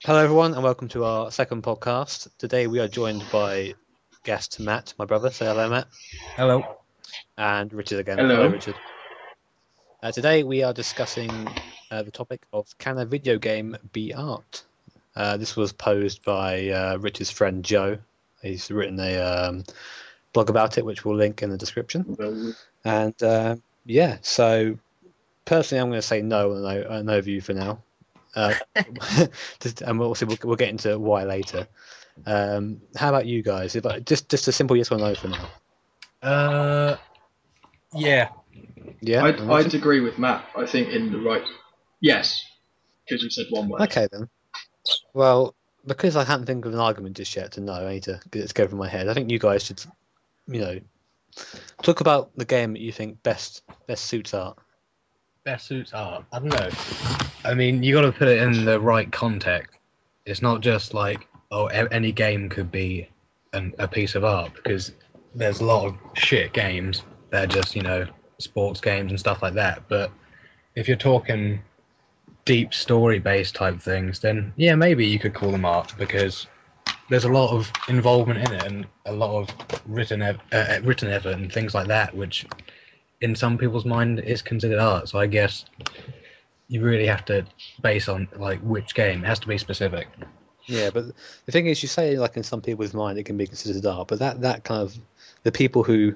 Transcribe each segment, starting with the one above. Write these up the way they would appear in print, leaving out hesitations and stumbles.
Hello, everyone, and welcome to our second podcast. Today we are joined by guest Matt, my brother. Say hello, Matt. Hello. And Richard again. Hello. Richard. Today we are discussing the topic of can a video game be art? This was posed by Richard's friend Joe. He's written a blog about it, which we'll link in the description. And so personally, I'm going to say no and no view for now. And we'll get into why later. How about you guys? Just a simple yes or no for now. Yeah. I'd agree with Matt. I think in the right. Yes, because you said one word. Okay then. Well, because I can't think of an argument just yet to know, I need to get it to go from my head. I think you guys should, talk about the game that you think best suits art. Best suits art. I don't know. I mean, you got to put it in the right context. It's not just like, any game could be a piece of art, because there's a lot of shit games that are just, sports games and stuff like that. But if you're talking deep story-based type things, then yeah, maybe you could call them art, because there's a lot of involvement in it and a lot of written effort and things like that, which in some people's mind is considered art. So I guess you really have to base on like which game. It has to be specific. Yeah, but the thing is, you say like in some people's mind it can be considered art, but that kind of the people who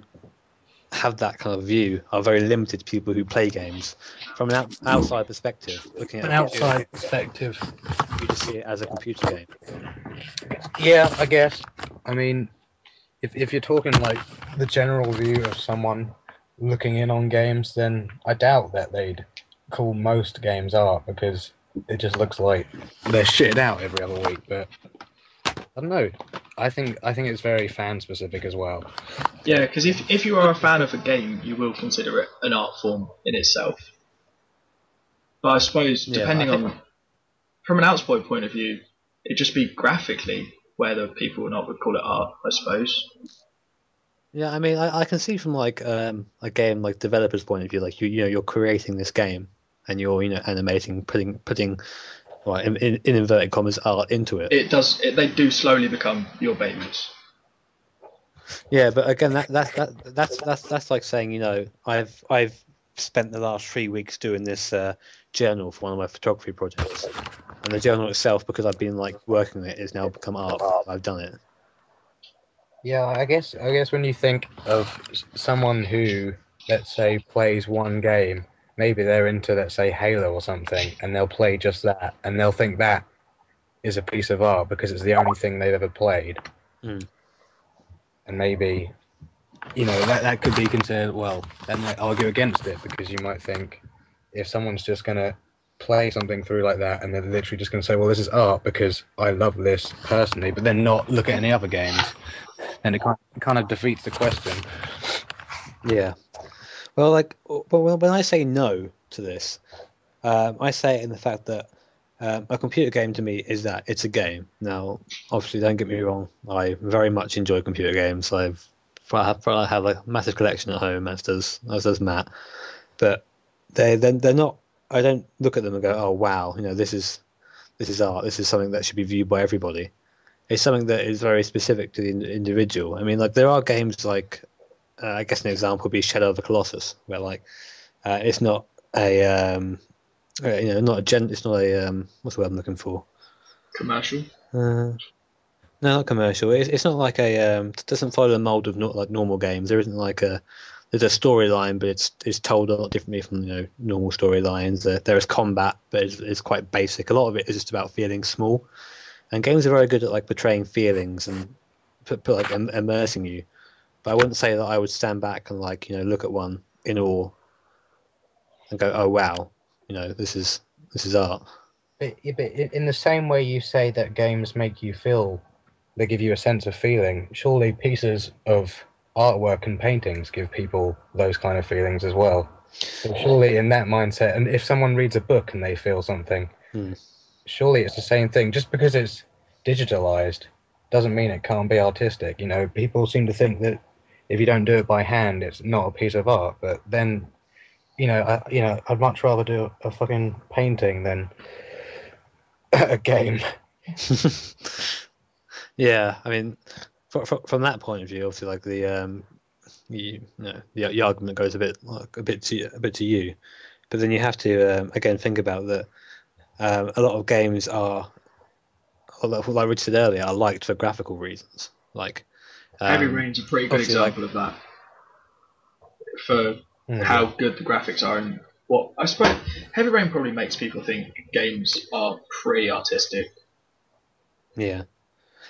have that kind of view are very limited people who play games. From an outside perspective, looking at perspective, you just see it as a computer game. Yeah, I guess. I mean, if you're talking like the general view of someone looking in on games, then I doubt that they'd call most games art, because it just looks like they're shitted out every other week. But I don't know. I think it's very fan specific as well. Yeah, because if you are a fan of a game, you will consider it an art form in itself. But I suppose, depending on, from an outside point of view, it'd just be graphically whether people or not would call it art, I suppose. Yeah, I mean, I can see from like a game like developer's point of view, like you're creating this game and you're animating, putting well, in inverted commas art into it. They do slowly become your babies. Yeah, but again, that's like saying, I've spent the last 3 weeks doing this journal for one of my photography projects, and the journal itself, because I've been like working on it, is now become art. I've done it. Yeah, I guess when you think of someone who, let's say, plays one game, maybe they're into, let's say, Halo or something, and they'll play just that, and they'll think that is a piece of art because it's the only thing they've ever played. Mm. And maybe, that could be considered, well, that might argue against it, because you might think if someone's just going to play something through like that and they're literally just going to say, well, this is art because I love this personally, but then not look at any other games, and it kind of defeats the question. Yeah. Well, when I say no to this, I say it in the fact that a computer game to me is that it's a game. Now, obviously, don't get me wrong. I very much enjoy computer games. I have a massive collection at home, as does Matt. But they're not. I don't look at them and go, "Oh wow, this is art. This is something that should be viewed by everybody." It's something that is very specific to the individual. I mean, like there are games like, I guess an example would be Shadow of the Colossus, where like it's not a it's not a what's the word I'm looking for? Commercial. No, not commercial. It's not like it doesn't follow the mold of not like normal games. There isn't like there's a storyline, but it's told a lot differently from normal storylines. There is combat, but it's quite basic. A lot of it is just about feeling small, and games are very good at like portraying feelings and put like immersing you. But I wouldn't say that I would stand back and like look at one in awe and go, oh wow, this is art. But in the same way you say that games make you feel, they give you a sense of feeling, surely pieces of artwork and paintings give people those kind of feelings as well. So surely in that mindset, and if someone reads a book and they feel something, surely it's the same thing. Just because it's digitalized doesn't mean it can't be artistic. People seem to think that if you don't do it by hand, it's not a piece of art. But then, I'd much rather do a fucking painting than a game. Yeah, I mean, from that point of view, obviously, like the argument goes a bit to you, but then you have to again think about that. A lot of games are, like Richard said earlier, are liked for graphical reasons. Like Heavy Rain's a pretty good example of that, for how good the graphics are, and what I suppose Heavy Rain probably makes people think games are pretty artistic. Yeah.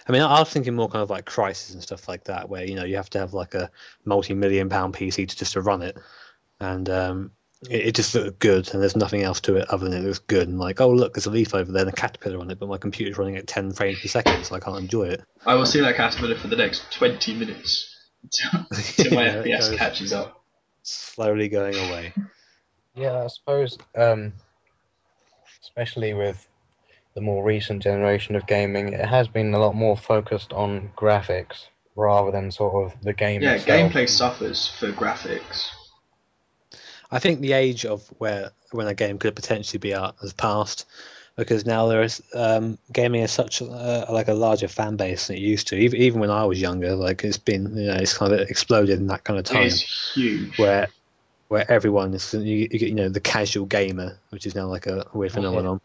I mean, I was thinking more kind of like Crysis and stuff like that, where you have to have like a multi-million-pound PC to run it, and it just looked good, and there's nothing else to it other than it looks good. And like, oh look, there's a leaf over there and a caterpillar on it, but my computer's running at 10 frames per second, so I can't enjoy it. I will see that caterpillar for the next 20 minutes until my FPS catches up. Slowly going away. Yeah, I suppose, especially with the more recent generation of gaming, it has been a lot more focused on graphics rather than sort of the game itself. Gameplay suffers for graphics. I think the age of when a game could potentially be art has passed, because now there is gaming is such like a larger fan base than it used to. Even when I was younger, like it's been it's kind of exploded in that kind of time. It's huge. Where everyone is you get the casual gamer, which is now like a weird phenomenon.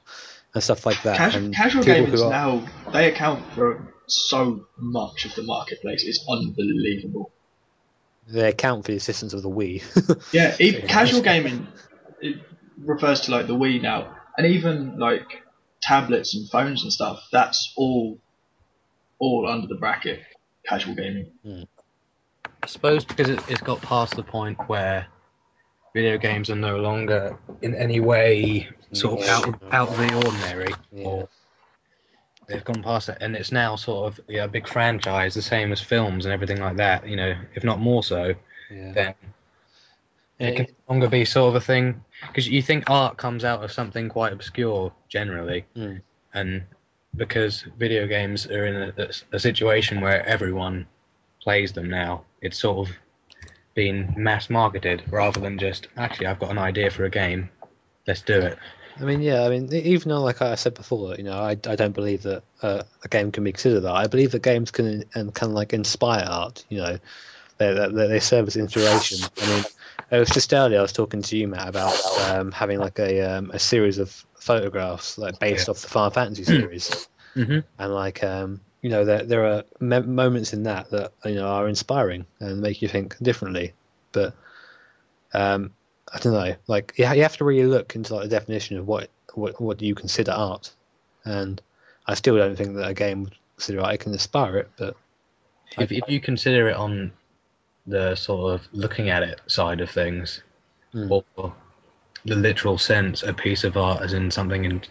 And stuff like that. Casual gamers now, they account for so much of the marketplace. It's unbelievable. They account for the existence of the Wii. Yeah, casual gaming, it refers to like the Wii now, and even like tablets and phones and stuff. That's all under the bracket casual gaming. I suppose because it's got past the point where video games are no longer in any way sort of out of the ordinary. Or they've gone past it, and it's now sort of a big franchise, the same as films and everything like that. If not more so, then it can no longer be sort of a thing. Because you think art comes out of something quite obscure generally, and because video games are in a situation where everyone plays them now, it's sort of been mass marketed rather than just, actually, I've got an idea for a game, let's do it. I mean, even though, like I said before, I don't believe that a game can be considered art. I believe that games can like inspire art. They serve as inspiration. I mean, it was just earlier I was talking to you, Matt, about having like a series of photographs like based off the Final Fantasy series, and like there are moments in that are inspiring and make you think differently. But I don't know. Like you have to really look into like the definition of what do you consider art, and I still don't think that a game would consider art. I can inspire it, but if you consider it on the sort of looking at it side of things, or the literal sense, a piece of art as in something,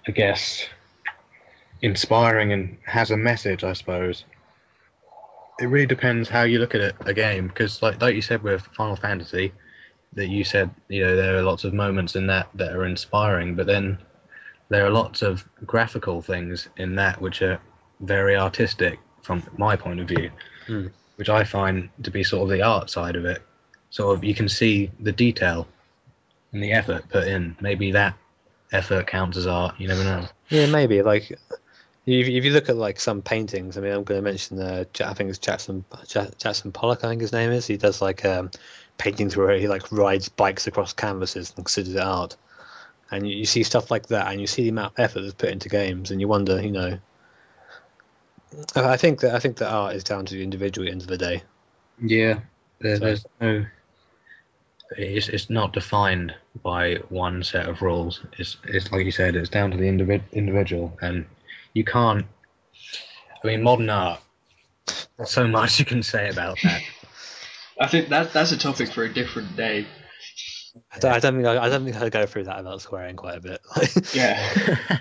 I guess, inspiring and has a message, I suppose. It really depends how you look at it, a game, because like you said with Final Fantasy, that you said there are lots of moments in that are inspiring, but then there are lots of graphical things in that which are very artistic from my point of view, which I find to be sort of the art side of it. Sort of you can see the detail and the effort put in. Maybe that effort counts as art. You never know. Yeah, maybe. Like if you look at like some paintings, I mean, I'm going to mention I think it's Jackson Pollock, I think his name is. He does like paintings where he like rides bikes across canvases and considers it art. And you see stuff like that, and you see the amount of effort that's put into games, and you wonder, I think that art is down to the individual at the end of the day. Yeah, there's no. It's not defined by one set of rules. It's like you said, it's down to the individual, and you can't. I mean, modern art. There's so much you can say about that. I think that's a topic for a different day. I don't think I'd go through that without swearing quite a bit. Yeah.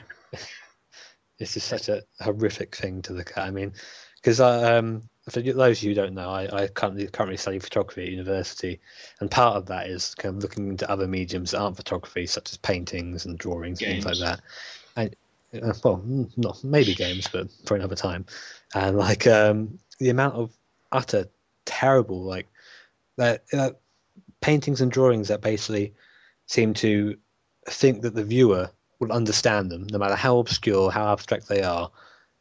It's just such a horrific thing to look at. I mean, because for those of you who don't know, I currently study photography at university, and part of that is kind of looking into other mediums that aren't photography, such as paintings and drawings and things like that. And well, not maybe games, but for another time. And like the amount of utter terrible like paintings and drawings that basically seem to think that the viewer will understand them, no matter how obscure, how abstract they are.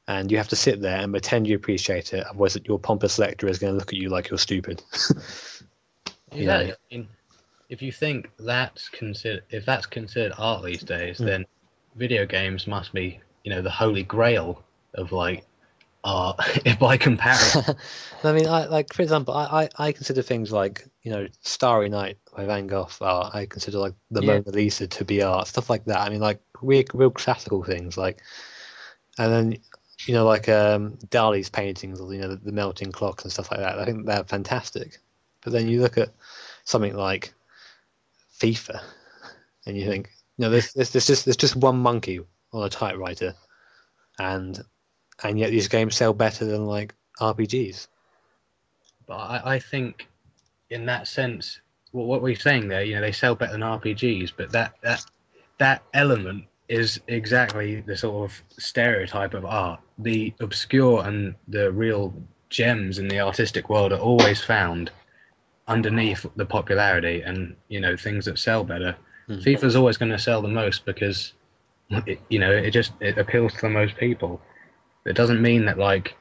And you have to sit there and pretend you appreciate it, otherwise your pompous lecturer is going to look at you like you're stupid. Exactly. I mean, if you think if that's considered art these days, then video games must be, the holy grail of like art, if by comparison. I mean, for example, I consider things like, Starry Night by Van Gogh art. I consider like the Mona Lisa to be art, stuff like that. I mean, like real classical things, like, and then like Dali's paintings, or the melting clocks and stuff like that. I think they're fantastic. But then you look at something like FIFA, and you think, there's just one monkey on a typewriter, and yet these games sell better than like RPGs. But I think, in that sense, what we're saying there, they sell better than RPGs, but that element is exactly the sort of stereotype of art. The obscure and the real gems in the artistic world are always found underneath the popularity, and things that sell better. FIFA's always going to sell the most because it appeals to the most people. It doesn't mean that like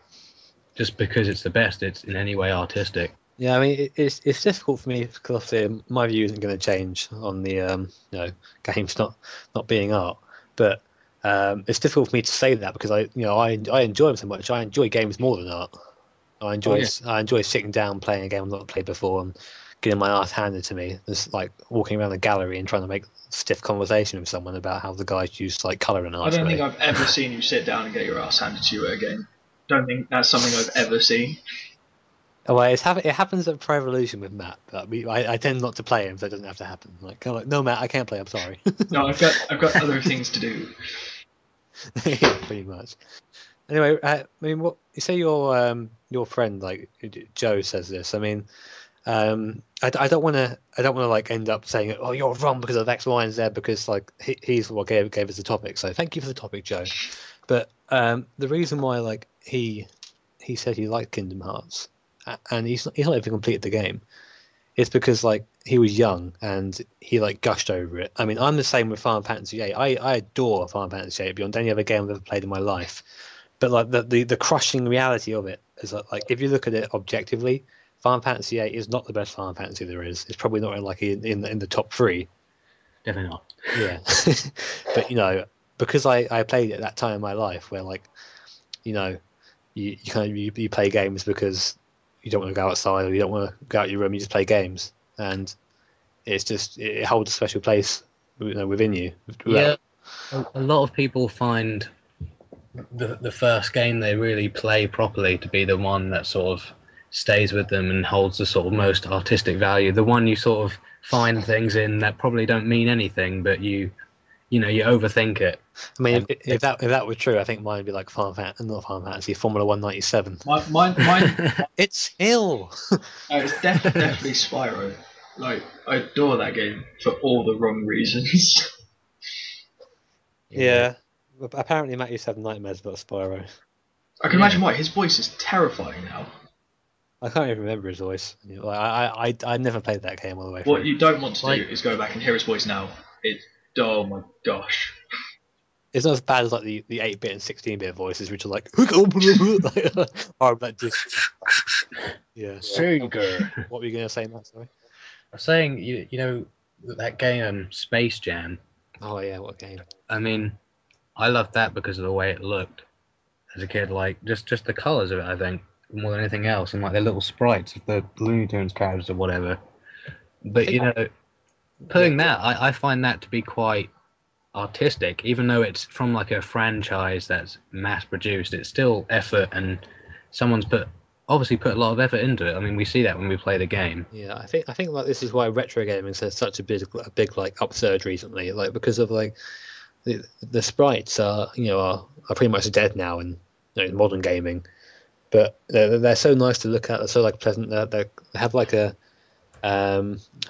just because it's the best, it's in any way artistic. Yeah, I mean, it's difficult for me because obviously my view isn't going to change on the games not being art, but it's difficult for me to say that because I enjoy them so much. I enjoy games more than art. I enjoy sitting down playing a game I've not played before and getting my ass handed to me. Just like walking around the gallery and trying to make stiff conversation with someone about how the guys use like colour and art. I don't think I've ever seen you sit down and get your ass handed to you at a game. Don't think that's something I've ever seen. Oh, well, it happens at Pro Evolution with Matt, but I tend not to play him, so it doesn't have to happen. Like, no, Matt, I can't play. I'm sorry. No, I've got other things to do. Yeah, pretty much. Anyway, I mean, what you say your friend like Joe says this. I mean, I don't want to like end up saying, oh, you're wrong because of X, Y, and Z, because like he's what gave us the topic. So thank you for the topic, Joe. But the reason why like he said he liked Kingdom Hearts, and he's not even completed the game, is because like he was young and he like gushed over it. I mean, I'm the same with Final Fantasy VIII. I adore Final Fantasy VIII beyond any other game I've ever played in my life. But like the crushing reality of it is that like if you look at it objectively, Final Fantasy VIII is not the best Final Fantasy there is. It's probably not in the top 3. Definitely not. Yeah, but because I played it at that time in my life where like you play games because you don't want to go outside or you don't want to go out your room. You just play games, and it holds a special place within you. Yeah, a lot of people find the first game they really play properly to be the one that sort of stays with them and holds the sort of most artistic value. The one you sort of find things in that probably don't mean anything, but you overthink it. I mean, if that were true, I think mine would be like Formula 197. Mine it's Hill. It's definitely Spyro. Like, I adore that game for all the wrong reasons. Yeah. Apparently, Matt used to have nightmares about Spyro. I can imagine why. His voice is terrifying now. I can't even remember his voice. I never played that game all the way through. What you don't want to do is go back and hear his voice now. Oh my gosh. It's not as bad as like the 8-bit and 16-bit voices, which are like or that just yeah. Singer. What were you going to say, Matt? Sorry. I was saying, that game Space Jam. Oh yeah, what game? I mean, I loved that because of the way it looked as a kid. Like just the colours of it, I think, more than anything else, and like the little sprites of the Looney Tunes characters or whatever. But putting that, I find that to be quite artistic, even though it's from like a franchise that's mass produced. It's still effort, and someone's obviously put a lot of effort into it. I mean, we see that when we play the game. Yeah, I think like this is why retro gaming has such a big like upsurge recently, like because of like the sprites are pretty much dead now in modern gaming, but they're so nice to look at. They're so like pleasant. They have like a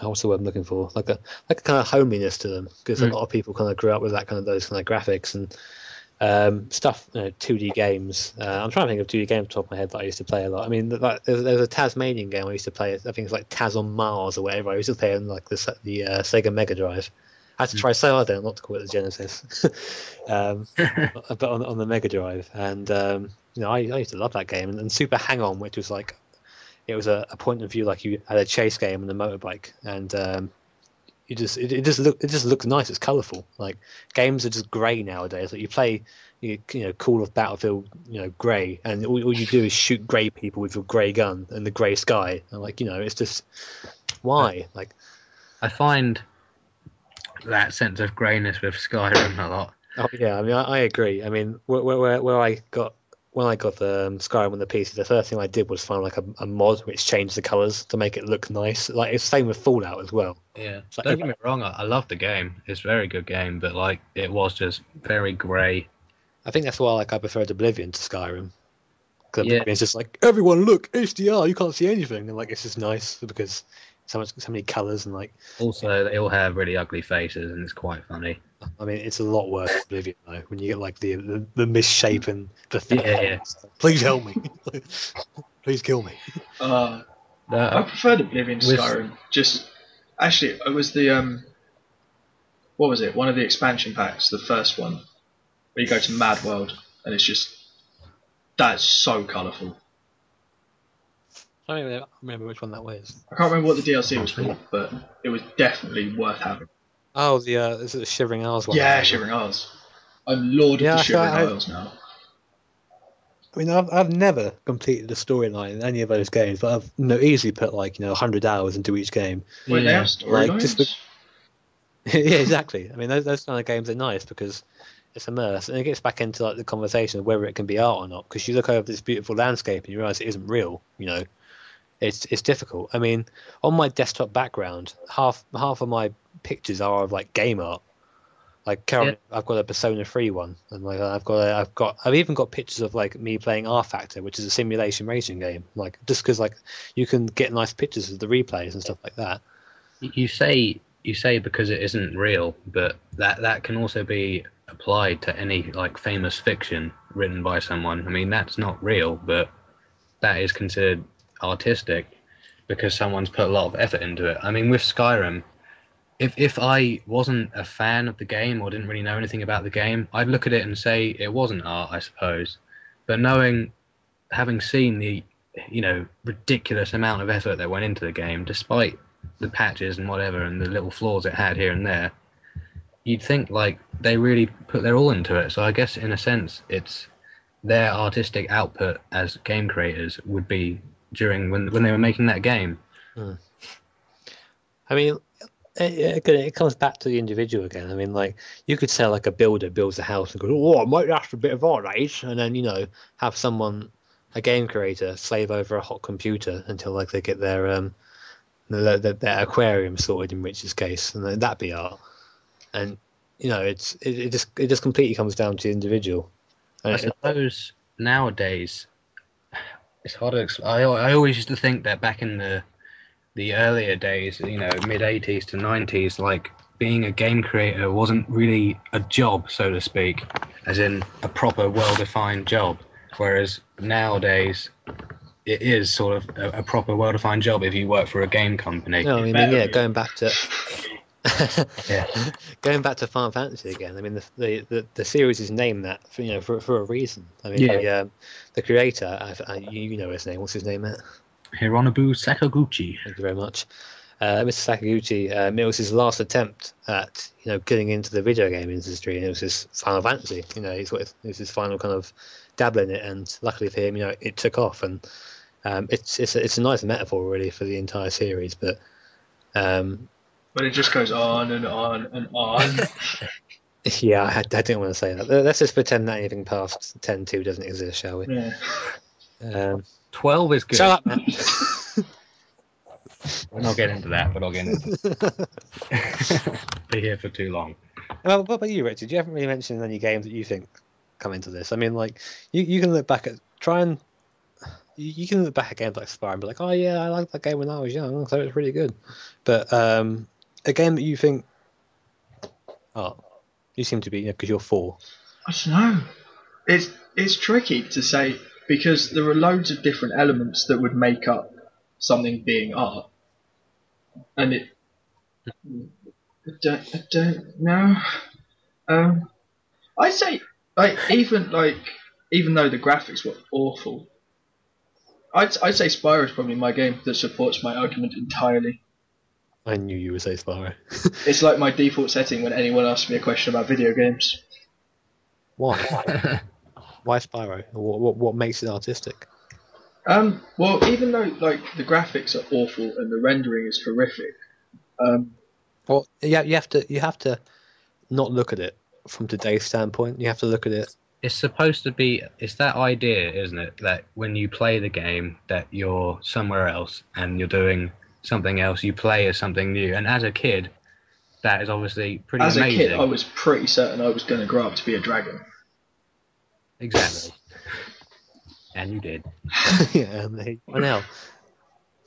what's the word I'm looking for? Like a kind of homeliness to them, because a lot of people kind of grew up with those kind of graphics and stuff. 2D games. I'm trying to think of 2D games off the top of my head that I used to play a lot. I mean, like there's a Tasmanian game I used to play. I think it's like Taz on Mars or whatever. I used to play on like the Sega Mega Drive. I had to try so hard then not to call it the Genesis, but on the Mega Drive, and I used to love that game, and Super Hang On, which was like it was a point of view like you had a chase game on the motorbike, and it just looks nice. It's colourful. Like games are just grey nowadays. Like you play, Call of Battlefield, grey, and all you do is shoot grey people with your grey gun and the grey sky. And it's just why like. I find that sense of greyness with Skyrim a lot. Oh yeah, I mean I agree. I mean where I got when I got the Skyrim on the PC, the first thing I did was find like a mod which changed the colours to make it look nice. Like it's the same with Fallout as well. Yeah, don't get me wrong, I love the game. It's a very good game, but like it was just very grey. I think that's why I preferred Oblivion to Skyrim. Because Oblivion's just like everyone look HDR, you can't see anything, and like it's just nice because so many colours and like. Also, they all have really ugly faces, and it's quite funny. I mean, it's a lot worse than Oblivion though when you get like the misshapen, pathetic. Yeah. Please help me. Please kill me. I preferred Oblivion to Skyrim. Actually, it was the what was it? One of the expansion packs, the first one, where you go to Mad World, and that's so colourful. I don't remember which one that was. I can't remember what the DLC was for, but it was definitely worth having. Oh, is it the Shivering Isles one? Yeah, Shivering Isles. I'm Lord of the Shivering Isles now. I mean, I've never completed the storyline in any of those games, but I've easily put 100 hours into each game. Wait, they have storylines? Yeah, exactly. I mean, those kind of games are nice because it's immersed, and it gets back into the conversation of whether it can be art or not. Because you look over this beautiful landscape and you realise it isn't real. It's difficult. I mean, on my desktop background, half of my pictures are of game art. Like currently, I've got a Persona 3 one, and I've even got pictures of me playing R Factor, which is a simulation racing game. Just because you can get nice pictures of the replays and stuff like that. You say because it isn't real, but that can also be applied to any famous fiction written by someone. I mean, that's not real, but that is considered artistic because someone's put a lot of effort into it. I mean, with Skyrim, if I wasn't a fan of the game or didn't really know anything about the game, I'd look at it and say it wasn't art, I suppose. But having seen the ridiculous amount of effort that went into the game, despite the patches and whatever and the little flaws it had here and there, you'd think they really put their all into it. So I guess in a sense, it's their artistic output as game creators would be during when they were making that game. I mean, it comes back to the individual again. I mean, you could say a builder builds a house and goes, "Oh, mate, that's a bit of art, age," and then have a game creator, slave over a hot computer until they get their aquarium sorted in Rich's case, and that'd be art. And it just completely comes down to the individual. I suppose nowadays it's hard to explain. I always used to think that back in the earlier days, mid 80s to 90s, being a game creator wasn't really a job, so to speak, as in a proper well-defined job. Whereas nowadays, it is sort of a proper well-defined job if you work for a game company. No, I mean, going back to going back to Final Fantasy again. I mean, the series is named that for a reason. I mean, the creator, you know his name. What's his name, Matt? Hironobu Sakaguchi. Thank you very much. Mr. Sakaguchi, it was his last attempt at getting into the video game industry, and it was his Final Fantasy. It was his final kind of dabble in it, and luckily for him, it took off. And it's a nice metaphor really for the entire series, but it just goes on and on and on. Yeah, I didn't want to say that. Let's just pretend that anything past 10.2 doesn't exist, shall we? Yeah. 12 is good. Shut up, man. We're not getting into that. We're not getting into that. Be here for too long. Well, what about you, Richard? You haven't really mentioned any games that you think come into this. I mean, you can look back at you can look back at games like Spyro and be like, oh yeah, I liked that game when I was young, so it's really good. But a game that you think, you seem to be, because you're 4. I don't know. It's tricky to say because there are loads of different elements that would make up something being art, and I don't know. I'd say even though the graphics were awful, I'd say Spyro is probably my game that supports my argument entirely. I knew you would say Spyro. It's like my default setting when anyone asks me a question about video games. Why? Why Spyro? What makes it artistic? Well, even though like the graphics are awful and the rendering is horrific, Well, yeah, you have to not look at it from today's standpoint. You have to look at it. It's supposed to be. It's that idea, isn't it? That when you play the game, that you're somewhere else and you're doing something else. You play as something new. And as a kid, that is obviously pretty as amazing. a kid, I was pretty certain I was going to grow up to be a dragon. Exactly. And you did. Yeah, I know.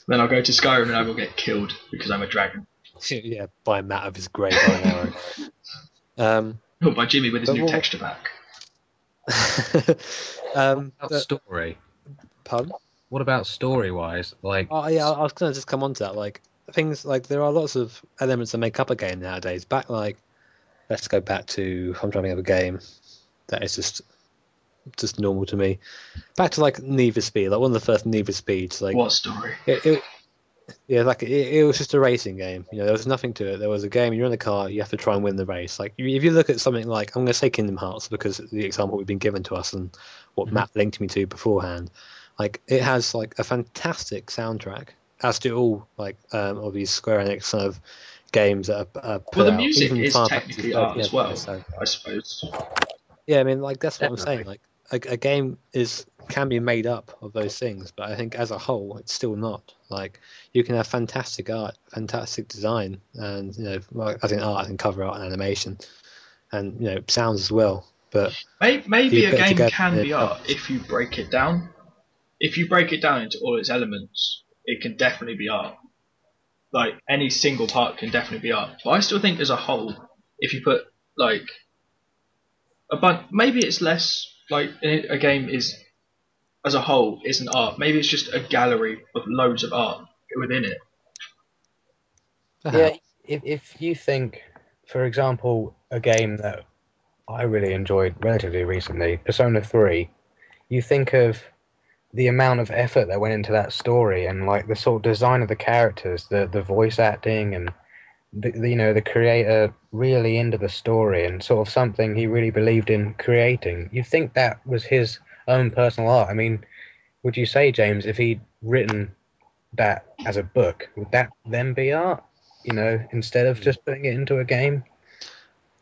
Then I'll go to Skyrim and I will get killed because I'm a dragon. Yeah, by Matt of his grey bow and arrow. Or by Jimmy with his new texture pack. What about story? Pardon? What about story-wise? Like, oh yeah, I was gonna just come on to that. Like things like there are lots of elements that make up a game nowadays. Let's go back to I'm trying to think of a game that is just normal to me. Back to like Need for Speed, like one of the first Need for Speeds. Like what story? It was just a racing game. You know, there was nothing to it. There was a game. You're in the car. You have to try and win the race. Like if you look at something like I'm going to say Kingdom Hearts because it's the example we've been given to us and what Matt linked me to beforehand. Like it has like a fantastic soundtrack, as do all like of these Square Enix kind of games that are put well, the out. music Even is Final technically Fantasy art as well, so. I suppose. Yeah, I mean, like that's what Definitely. I'm saying. Like a game can be made up of those things, but I think as a whole, it's still not. Like you can have fantastic art, fantastic design, and well, I think art and cover art and animation, and sounds as well. But Maybe a game together, can be art if you break it down. If you break it down into all its elements, it can definitely be art. Like any single part can definitely be art. But I still think as a whole, if you put like maybe it's less like a game is as a whole isn't art. Maybe it's just a gallery of loads of art within it. yeah, if you think, for example, a game that I really enjoyed relatively recently, Persona 3, you think of the amount of effort that went into that story and like the sort of design of the characters, the voice acting, and the creator really into the story and sort of something he really believed in creating. You think that was his own personal art? I mean, would you say, James, if he'd written that as a book, would that then be art? Instead of just putting it into a game?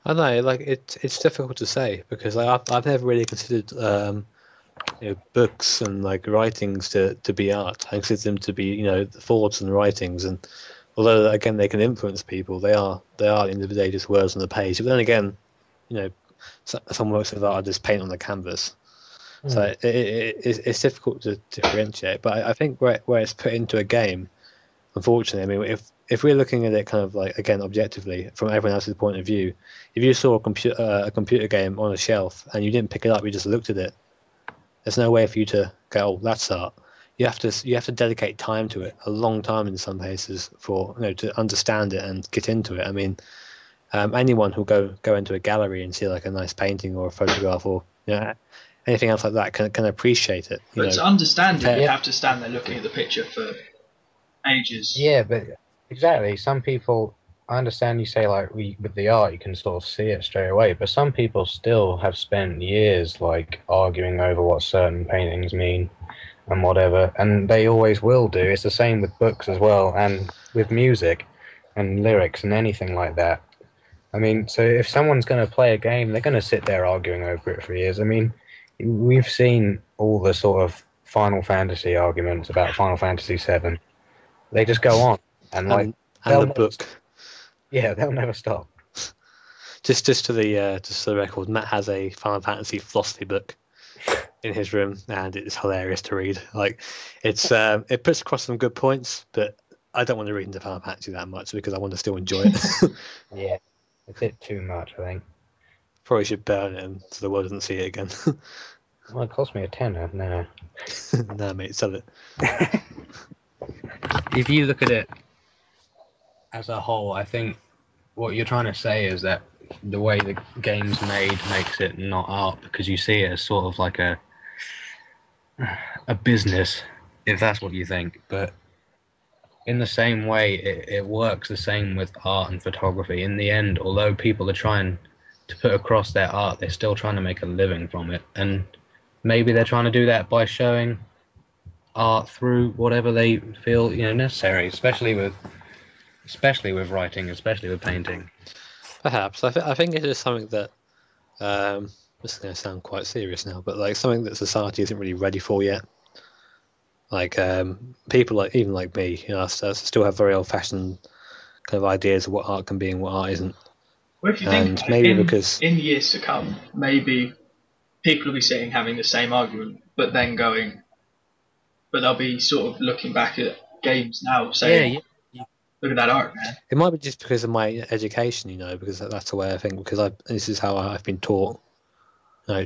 I don't know, like it's difficult to say because I've never really considered books and like writings to be art. I consider them to be the thoughts and writings, and although again they can influence people, they are at the end of the day just words on the page. But then again, some works of art are just paint on the canvas. So it's difficult to differentiate. But I think where it's put into a game, unfortunately, I mean, if we're looking at it kind of like again objectively from everyone else's point of view, if you saw a computer game on a shelf and you didn't pick it up, you just looked at it. There's no way for you to go, oh, that's art. You have to dedicate time to it, a long time in some cases, for to understand it and get into it. I mean, anyone who'll go into a gallery and see like a nice painting or a photograph or anything else like that can appreciate it. But to understand it, you have to stand there looking at the picture for ages. Yeah, but exactly. Some people, I understand you say like with the art you can sort of see it straight away, but some people still have spent years like arguing over what certain paintings mean and whatever, and they always will do. It's the same with books as well, and with music and lyrics and anything like that. I mean, so if someone's going to play a game, they're going to sit there arguing over it for years. I mean, we've seen all the sort of Final Fantasy arguments about Final Fantasy VII. They just go on, and like and the book. Yeah, they'll never stop. Just for the record, Matt has a Final Fantasy philosophy book in his room, and it's hilarious to read. Like, it puts across some good points, but I don't want to read into Final Fantasy that much because I want to still enjoy it. Yeah, a bit too much, I think. Probably should burn it so the world doesn't see it again. Well, it cost me a tenner. No. No, mate, sell it. If you look at it as a whole, I think what you're trying to say is that the way the game's made makes it not art because you see it as sort of like a business, if that's what you think. But in the same way, it works the same with art and photography. In the end, although people are trying to put across their art, they're still trying to make a living from it. And maybe they're trying to do that by showing art through whatever they feel necessary, especially with writing, especially with painting. Perhaps I think it is something that this is going to sound quite serious now, but like something that society isn't really ready for yet. Like people like even like me, still have very old-fashioned kind of ideas of what art can be and what art isn't. Well, if you And think maybe because in years to come, maybe people will be sitting having the same argument, but then going, but they'll be sort of looking back at games now, saying, "Look at that art, man." it might be just because of my education, because that's the way I think. Because this is how I've been taught,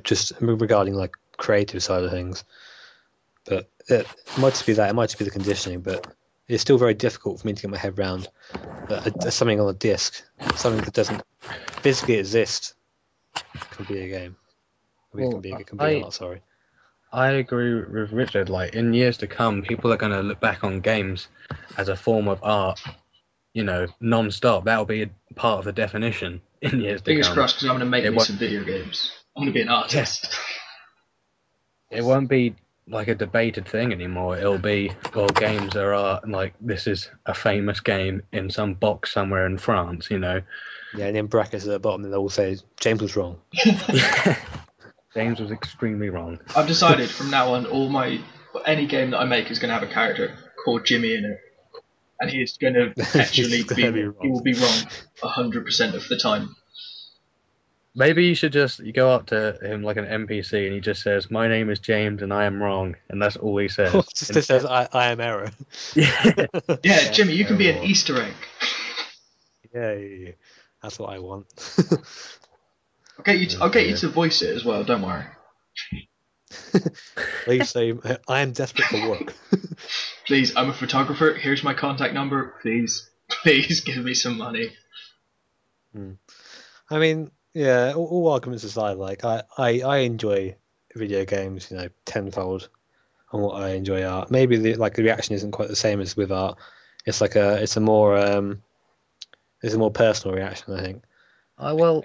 just regarding like creative side of things. But it might just be that. It might just be the conditioning. But it's still very difficult for me to get my head around something on a disc, something that doesn't physically exist, can be a game. It can be art. Sorry. I agree with Richard. Like in years to come, people are going to look back on games as a form of art, non-stop. That'll be a part of the definition in years to come. Fingers crossed, because I'm going to make me some video games. I'm going to be an artist. It won't be like a debated thing anymore. It'll be, well, games are art, and like this is a famous game in some box somewhere in France, Yeah, and in brackets at the bottom, and they'll all say James was wrong. James was extremely wrong. I've decided from now on, any game that I make is going to have a character called Jimmy in it, and he is going to actually he will be wrong 100% of the time. Maybe you go up to him like an NPC and he just says, "My name is James and I am wrong," and that's all he says. Just says, "I am error." Yeah, Jimmy, you can be an Easter egg. Yeah. That's what I want. I'll get you to voice it as well. Don't worry. Please say, "I am desperate for work." Please, I'm a photographer. Here's my contact number. Please give me some money. I mean, yeah. All arguments aside, like I enjoy video games, tenfold on what I enjoy art. Maybe the reaction isn't quite the same as with art. It's a more personal reaction, I think. Well,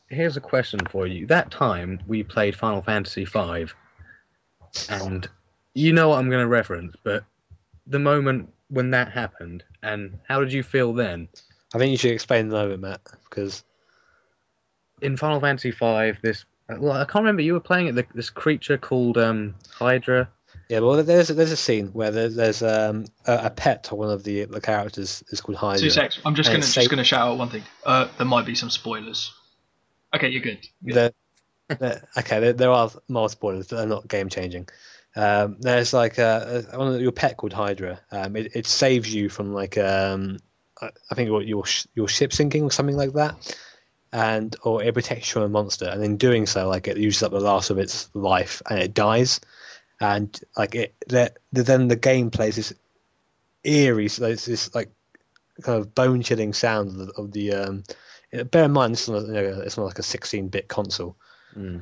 here's a question for you. That time we played Final Fantasy V, and you know what I'm going to reference, but the moment when that happened, and how did you feel then? I think you should explain the moment, Matt, because in Final Fantasy V, I can't remember, you were playing it, this creature called Hydra. Yeah, well, there's a scene where there's a pet of one of the characters is called Hydra. 2 secs. I'm just gonna shout out one thing. There might be some spoilers. Okay, you're good. There are more spoilers, but they're not game changing. There's like your pet called Hydra. It saves you from I think your ship sinking or something like that, or it protects you from a monster. And in doing so, it uses up the last of its life and it dies. And then the game plays this eerie, this kind of bone chilling sound of the. Bear in mind, it's not like a 16-bit console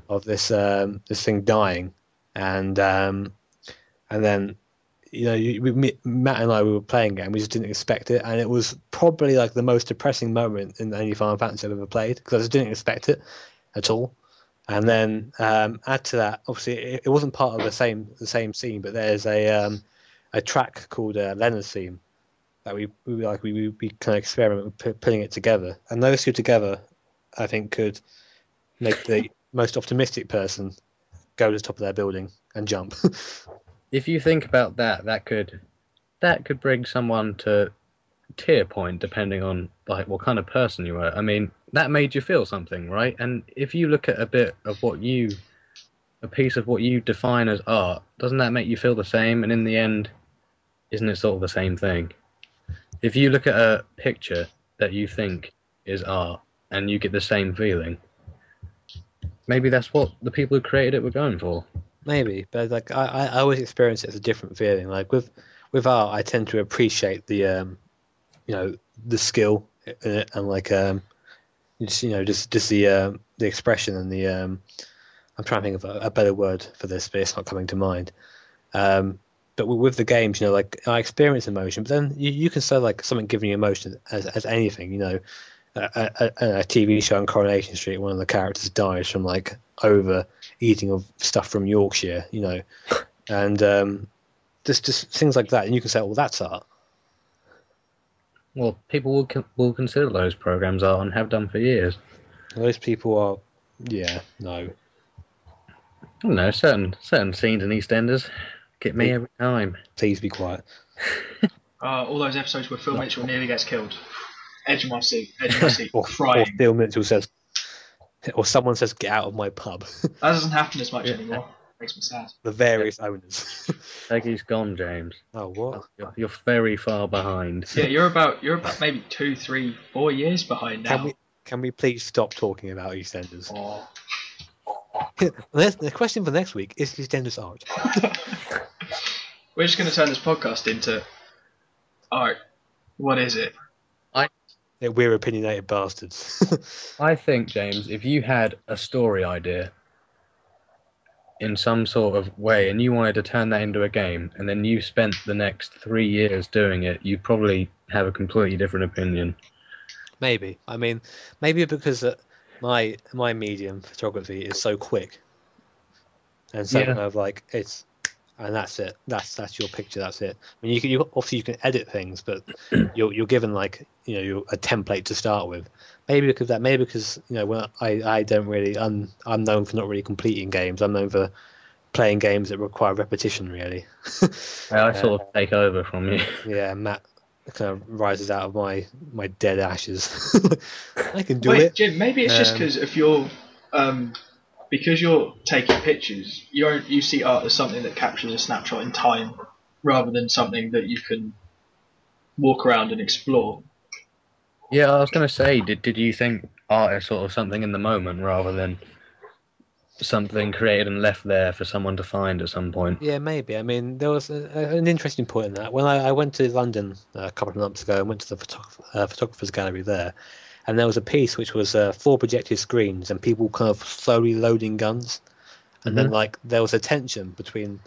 of this thing dying, and then Matt and I were playing it and we just didn't expect it, and it was probably like the most depressing moment in any Final Fantasy I've ever played because I just didn't expect it at all. And then add to that, obviously it wasn't part of the same scene, but there's a track called Leonard's Theme that we kind of experiment with putting it together, and those two together, I think, could make the most optimistic person go to the top of their building and jump. If you think about that could bring someone to tier point depending on what kind of person you were. I mean, that made you feel something, right? And if you look at a piece of what you define as art, doesn't that make you feel the same? And in the end, isn't it sort of the same thing? If you look at a picture that you think is art and you get the same feeling, maybe that's what the people who created it were going for. Maybe, but I always experience it as a different feeling. Like with art, I tend to appreciate the the skill and like just the expression and the I'm trying to think of a better word for this, but it's not coming to mind. But with the games, like I experience emotion, but then you can say like something giving you emotion as anything, a TV show on Coronation Street, one of the characters dies from like overeating of stuff from Yorkshire, and just things like that, and you can say, well, that's art. Well, people will consider those programs art and have done for years. Those people are, no. I don't know, certain scenes in EastEnders get me every time. Please be quiet. All those episodes where Phil Mitchell nearly gets killed. Edge of my seat, or crying. Or Phil Mitchell says, or someone says, "Get out of my pub." That doesn't happen as much anymore. Makes me sad. The various owners. Peggy's gone, James. Oh, what? You're very far behind. Yeah, you're about maybe 2, 3, 4 years behind now. Can we please stop talking about EastEnders? Oh. The question for next week is EastEnders art. We're just going to turn this podcast into art. What is it? We're opinionated bastards. I think, James, if you had a story idea in some sort of way and you wanted to turn that into a game and then you spent the next 3 years doing it, you'd probably have a completely different opinion. Maybe. I mean, maybe because my medium, photography, is so quick. And so kind of like it's... And that's it. That's your picture. That's it. I mean, you obviously you can edit things, but you're given like a template to start with. Maybe because when I don't really I'm known for not really completing games. I'm known for playing games that require repetition. Really. I sort of take over from you. Yeah, Matt kind of rises out of my dead ashes. I can do it. Jim, maybe it's just because if you're because you're taking pictures, you see art as something that captures a snapshot in time rather than something that you can walk around and explore. Yeah, I was going to say, did you think art is sort of something in the moment rather than something created and left there for someone to find at some point? Yeah, maybe. I mean, there was an interesting point in that. When I went to London a couple of months ago, I went to the photographer's gallery there, and there was a piece which was 4 projected screens and people kind of slowly loading guns. And then like there was a tension between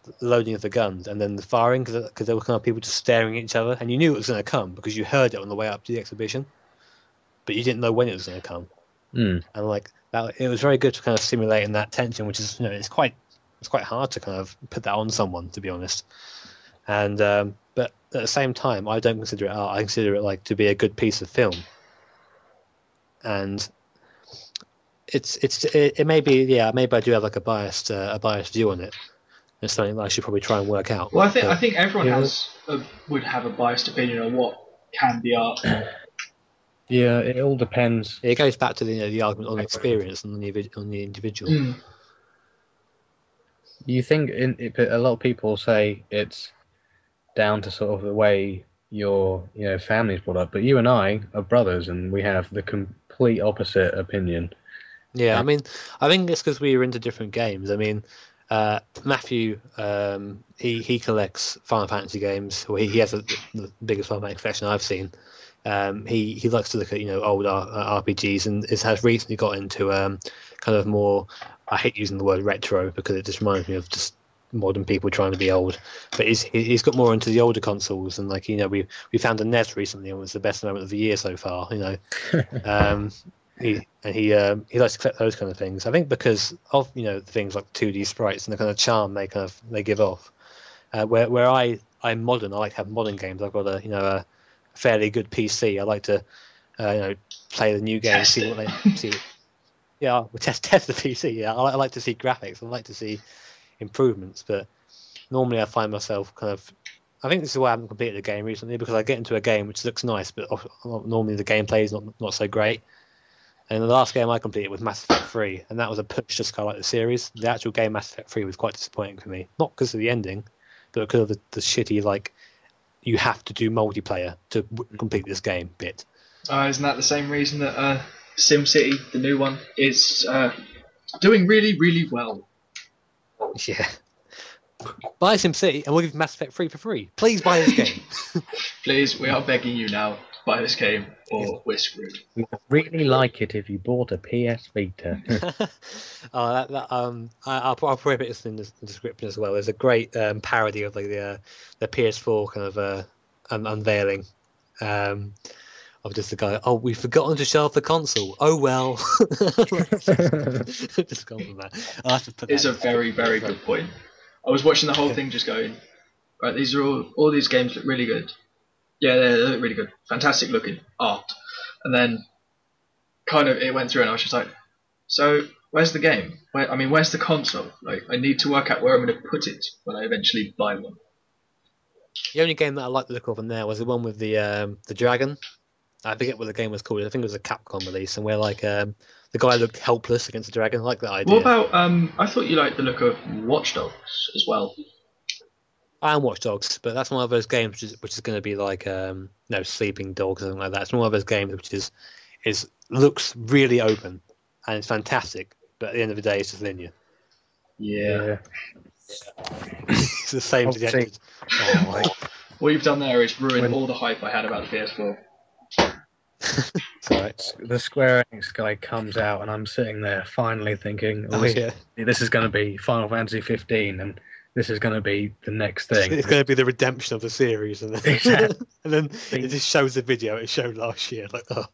the loading of the guns and then the firing because there were kind of people just staring at each other. And you knew it was going to come because you heard it on the way up to the exhibition. But you didn't know when it was going to come. And like that, it was very good to kind of simulating that tension, which is, it's quite hard to kind of put that on someone, to be honest. And but at the same time, I don't consider it art. I consider it like to be a good piece of film. And it may be maybe I do have like a biased view on it. It's something that I should probably try and work out. Well, I think everyone would have a biased opinion on what can be art. Yeah, it all depends. It goes back to the argument on experience and on the individual. You think a lot of people say it's down to sort of the way your family's brought up, but you and I are brothers, and we have the complete opposite opinion. Yeah, I mean, I think it's because we were into different games. I mean, Matthew, he collects Final Fantasy games. Well, he has the biggest Final Fantasy collection I've seen. He likes to look at old RPGs and has recently got into kind of more. I hate using the word retro because it just reminds me of just modern people trying to be old. But he's got more into the older consoles, and like we found a NES recently and it was the best moment of the year so far. He likes to collect those kind of things. I think because of things like 2D sprites and the kind of charm they give off. Where I'm modern, I like to have modern games. I've got a fairly good PC. I like to play the new games, see what they see. Yeah, we test the PC. Yeah, I like to see graphics. I like to see improvements. But normally I find myself I think this is why I haven't completed a game recently, because I get into a game which looks nice, but normally the gameplay is not so great. And the last game I completed was Mass Effect 3, and that was a push just kind of like the series. The actual game Mass Effect 3 was quite disappointing for me, not because of the ending, but because of the shitty you have to do multiplayer to complete this game bit. Isn't that the same reason that SimCity, the new one, is doing really, really well? Yeah. Buy SimCity and we'll give you Mass Effect 3 for free. Please buy this game. Please, we are begging you now. Buy this game, or we're screwed. We'd really like it if you bought a PS Vita. I'll probably put this in the description as well. There's a great parody of like the PS4 kind of unveiling. Of just the guy. Oh, we've forgotten to shelve the console. Oh well. Just gone from that. I'll have to put It's a very, very good point. I was watching the whole thing, just going, right. These are all these games look really good. Yeah, they look really good. Fantastic looking art. And then, kind of, it went through, and I was just like, so where's the game? Where's the console? Like, I need to work out where I'm going to put it when I eventually buy one. The only game that I liked the look of in there was the one with the dragon. I forget what the game was called. I think it was a Capcom release, and where like the guy looked helpless against the dragon. I like that idea. What about I thought you liked the look of Watch Dogs as well. I am Watch Dogs, but that's one of those games which is going to be like Sleeping Dogs or something like that. It's one of those games which is looks really open and it's fantastic, but at the end of the day, it's just linear. Yeah. It's the same trajectory. What you've done there is ruin all the hype I had about the PS4. Sorry. The Square Enix guy comes out, and I'm sitting there finally thinking, this is going to be Final Fantasy 15, and this is going to be the next thing. It's going to be the redemption of the series, and then, Exactly. and then it just shows the video it showed last year. Like, oh.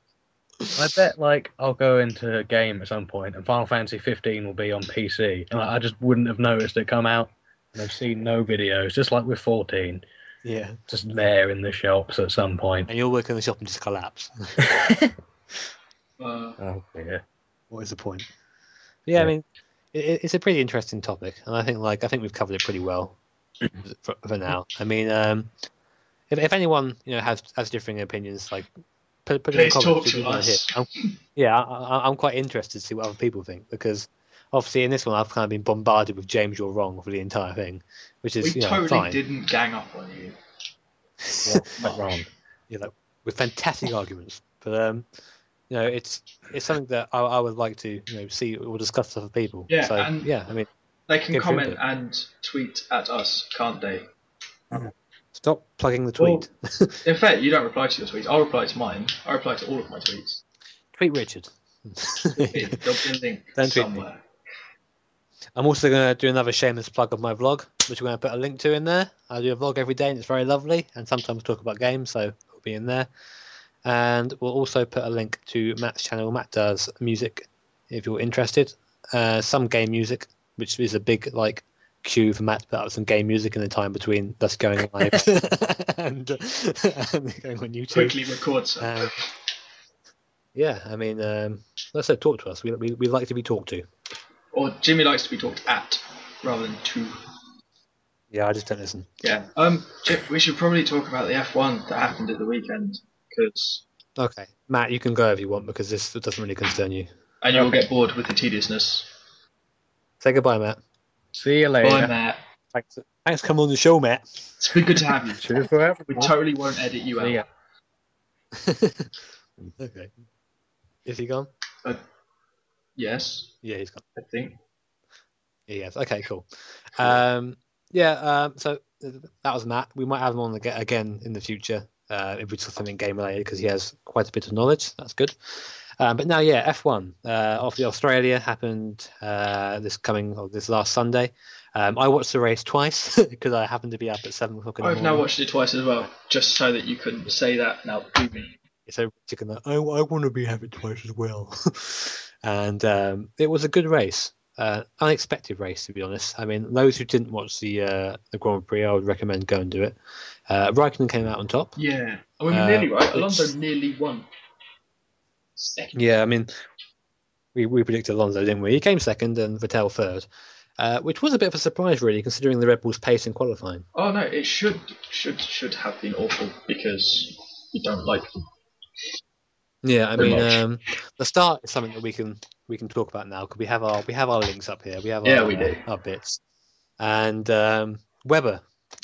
I bet I'll go into a game at some point, and Final Fantasy 15 will be on PC, and I just wouldn't have noticed it come out, and I've seen no videos, just like with 14. Yeah. Just there in the shops at some point. And you'll work in the shop and just collapse. Oh dear. What is the point? Yeah, I mean, it's a pretty interesting topic, and I think we've covered it pretty well for now. I mean, if anyone has differing opinions, like put it in the comments. Talk to us. I'm quite interested to see what other people think, because obviously in this one I've kind of been bombarded with James, you're wrong for the entire thing, which is we totally fine. didn't gang up on you. Not wrong. With fantastic arguments, but it's something that I would like to see or discuss with other people. Yeah, so and I mean, they can comment and tweet at us, can't they? Stop plugging the tweet. Well, in fact, you don't reply to your tweets. I'll reply to mine. I reply to all of my tweets. Tweet Richard. There'll be a link somewhere. I'm also going to do another shameless plug of my vlog, which we're going to put a link to in there. I do a vlog every day, and it's very lovely, and sometimes talk about games, so it'll be in there. And we'll also put a link to Matt's channel. Matt does music, if you're interested. Some game music, which is a big queue for Matt to put out some game music in the time between us going live and going on YouTube. Quickly record some. Yeah, I mean, let's say talk to us. We like to be talked to. Or Jimmy likes to be talked at rather than to. Yeah, I just don't listen. Yeah. We should probably talk about the F1 that happened at the weekend. Okay, Matt, you can go if you want, because this doesn't really concern you. And you'll get bored with the tediousness. Say goodbye, Matt. See you later. Bye, Matt. Thanks for coming on the show, Matt. It's been good to have you. Cheers for having We me. totally won't edit you out. See ya. Okay. Is he gone? Yes, Yeah, he's gone. I think. Yes. Okay, cool. So that was Matt. We might have him on again in the future if we talk something game related, because he has quite a bit of knowledge. That's good. But now, F1 off the Australia happened this last Sunday. I watched the race twice because I happened to be up at 7 o'clock in the morning. I've now watched it twice as well, just so that you couldn't say that. Now, do me. So I want to have it twice as well. And it was a good race. Unexpected race, to be honest. I mean, those who didn't watch the Grand Prix, I would recommend go and do it. Raikkonen came out on top. Yeah. I mean, nearly, right? Alonso nearly won. Second. Yeah, I mean, we predicted Alonso, didn't we? He came second and Vettel third, which was a bit of a surprise, really, considering the Red Bull's pace in qualifying. Oh no, it should have been awful because we don't like them. Yeah, I mean, the start is something that we can talk about now, because we have our links up here. We have our bits, and Webber,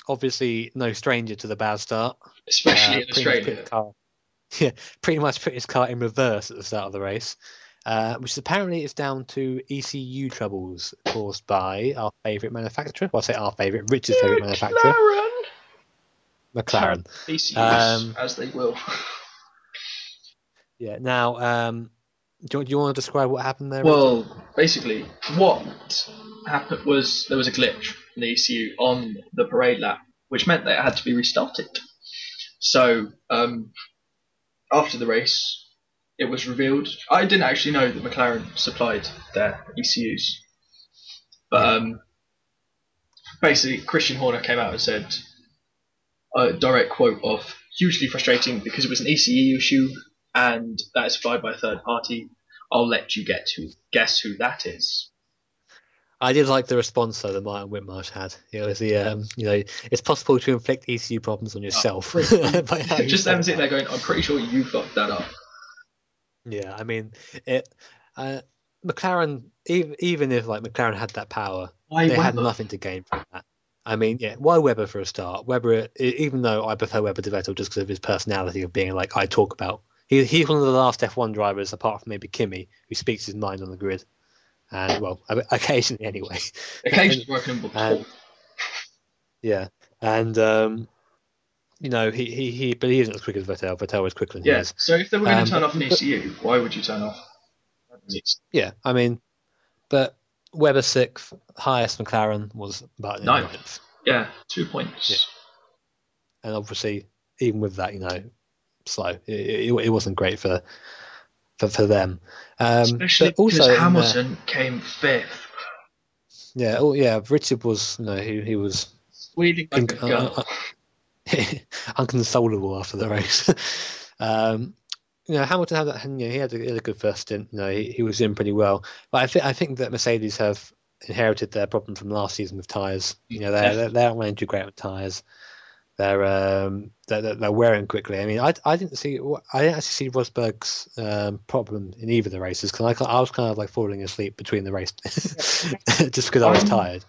obviously no stranger to the bad start, Especially in Australia. Pretty much put his car in reverse at the start of the race. which apparently is down to ECU troubles caused by our favourite manufacturer. Well, I say our favourite, Richard's favourite manufacturer, McLaren. ECUs, as they will. Yeah. Now, do you want to describe what happened there? Well, basically, what happened was there was a glitch in the ECU on the parade lap, which meant that it had to be restarted. So, after the race, it was revealed. I didn't actually know that McLaren supplied their ECUs, but basically, Christian Horner came out and said, a direct quote of, hugely frustrating because it was an ECU issue and that is supplied by a third party. I'll let you guess who that is. I did like the response though that Martin Whitmarsh had. It was the it's possible to inflict ECU problems on yourself. Just them sitting there going, I'm pretty sure you fucked that up. Yeah, I mean, McLaren, even if like McLaren had that power, they had nothing to gain from that. I mean, yeah, why Webber for a start? Webber, even though I prefer Webber to Vettel just because of his personality of being like I talk about. He's one of the last F1 drivers, apart from maybe Kimi, who speaks his mind on the grid, and well, occasionally anyway. Occasionally working in before. Yeah, and he but he isn't as quick as Vettel. Vettel is quicker than he is. So if they were going to turn off an ECU, why would you turn off? Yeah, I mean, but Webber 6th, highest McLaren was about 9th. Yeah, 2 points. Yeah. And obviously, even with that, slow. It wasn't great for them. Especially because Hamilton came 5th. Yeah, Richard was, he was squealing like a girl. Unconsolable after the race. Hamilton had that. He had a good first stint. He was doing pretty well. But I think that Mercedes have inherited their problem from last season with tyres. They're not running too great with tyres. They're wearing quickly. I mean, I didn't actually see Rosberg's problem in either of the races because I was kind of like falling asleep between the race just because I was tired.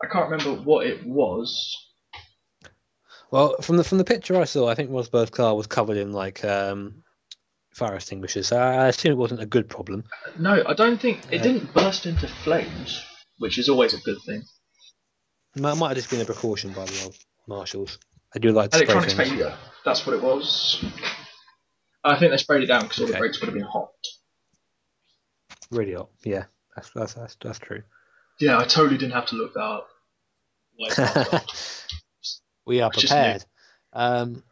I can't remember what it was. Well, from the picture I saw, I think Rosberg's car was covered in like fire extinguishers. So I assume it wasn't a good problem. No, I don't think it didn't burst into flames, which is always a good thing. It might have just been a precaution by the old marshals. I do like to electronics failure. That's what it was. I think they sprayed it down because all the brakes would have been hot. Really hot. Yeah, that's true. Yeah, I totally didn't have to look that up. We are prepared. Also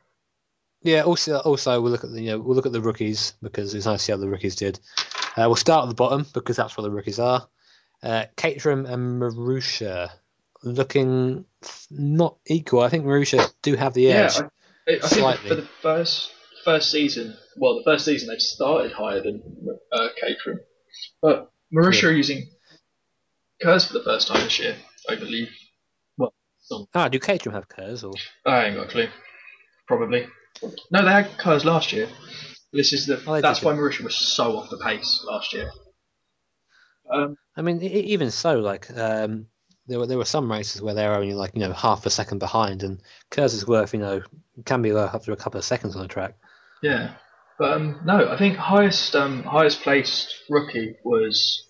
we'll look at the rookies because it's nice to see how the rookies did. We'll start at the bottom because that's where the rookies are. Caterham and Marussia looking not equal. I think Marussia do have the edge. I think for the first season, the first season they've started higher than Caterham, but Marussia are using KERS for the first time this year, I believe. Do Caterham have KERS or? I ain't got a clue. Probably. No, they had KERS last year. This is that's why Marussia was so off the pace last year. I mean, even so, like there were some races where they were only half a second behind, and KERS is worth can be worth up to a couple of seconds on the track. Yeah, but no, I think highest placed rookie was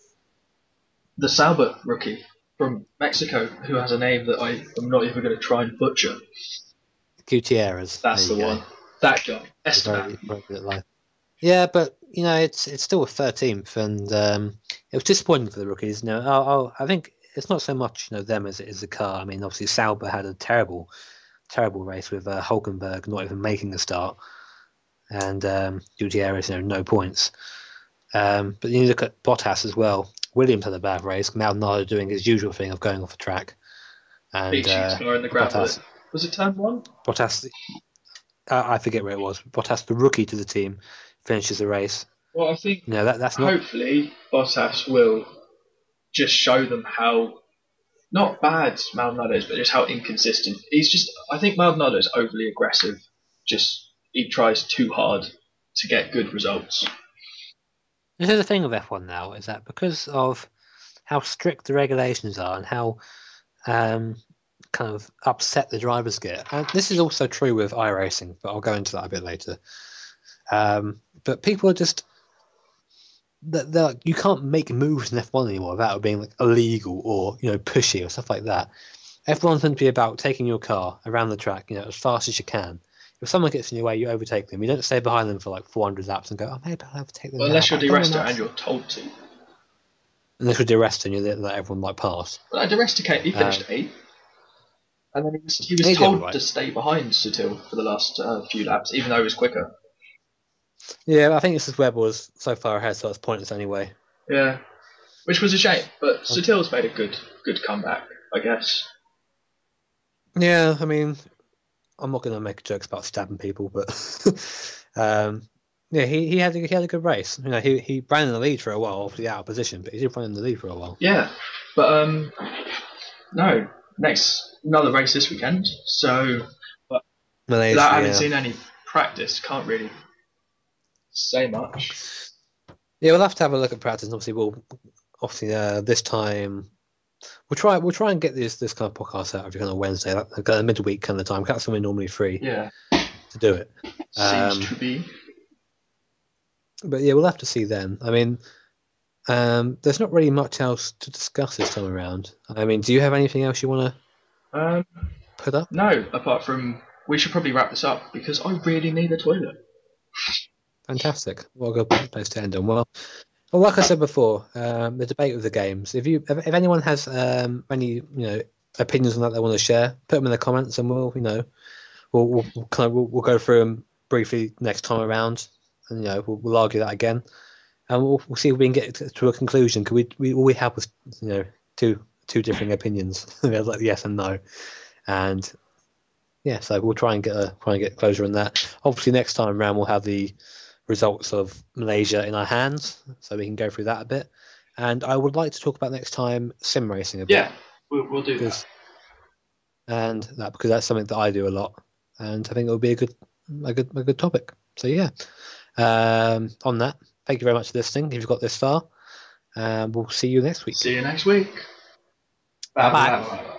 the Sauber rookie from Mexico, who has a name that I am not even going to try and butcher. Gutierrez. That's the one. That guy. Esteban. Yeah, but it's still a 13th, and it was disappointing for the rookies. I think it's not so much them as it is the car. I mean, obviously Sauber had a terrible race with Hulkenberg not even making a start, and Gutierrez no points. But you look at Bottas as well. Williams had a bad race. Maldonado doing his usual thing of going off the track. And in the gravel. Was it turn 1? Bottas, I forget where it was. Bottas, the rookie to the team, finishes the race. Well, I think that's not. Hopefully, Bottas will just show them how not bad Maldonado is, but just how inconsistent. I think Maldonado is overly aggressive. He tries too hard to get good results. This is the thing with F1 now, is that because of how strict the regulations are and how kind of upset the drivers get, and this is also true with iRacing, but I'll go into that a bit later. But people are just they're like, you can't make moves in F1 anymore without it being like illegal or pushy or stuff like that. F1's meant to be about taking your car around the track, as fast as you can. If someone gets in your way, you overtake them. You don't stay behind them for like 400 laps and go, oh, maybe I'll overtake them. Well, now, unless you're but I don't DeResta wanna." and you're told to. Unless you're DeResta and you let everyone like pass. Well, DeResta he finished 8th. And then he was He did, told right. to stay behind Sutil for the last few laps, even though he was quicker. Yeah, I think this is Webb was so far ahead, so it's pointless anyway. Yeah, which was a shame. But Sutil's made a good comeback, I guess. Yeah, I mean, I'm not going to make jokes about stabbing people, but yeah, he had a good race. He ran in the lead for a while, obviously out of position, but he did run in the lead for a while. Yeah, but no, another race this weekend. So, Malaysia, without having seen any practice, can't really say much. Yeah, we'll have to have a look at practice. And obviously, this time we'll try and get this kind of podcast out every kind of Wednesday, like kind of midweek kind of time. That's when we're normally free. Yeah, to do it. Seems to be. But yeah, we'll have to see then. I mean, there's not really much else to discuss this time around. I mean, do you have anything else you want to put up? No, apart from we should probably wrap this up because I really need a toilet. Fantastic. What a good place to end on. Well, like I said before, the debate of the games. If anyone has any opinions on that they want to share, put them in the comments, and we'll go through them briefly next time around, and we'll argue that again, and we'll see if we can get to a conclusion. Because all we have was two differing opinions, like yes and no, and yeah, so we'll try and get closure on that. Obviously, next time around we'll have the results of Malaysia in our hands, so we can go through that a bit. And I would like to talk about next time sim racing a bit. Yeah, we'll do that. And that because that's something that I do a lot, and I think it will be a good topic. So yeah, on that, thank you very much for listening. If you've got this far, we'll see you next week. See you next week. Bye.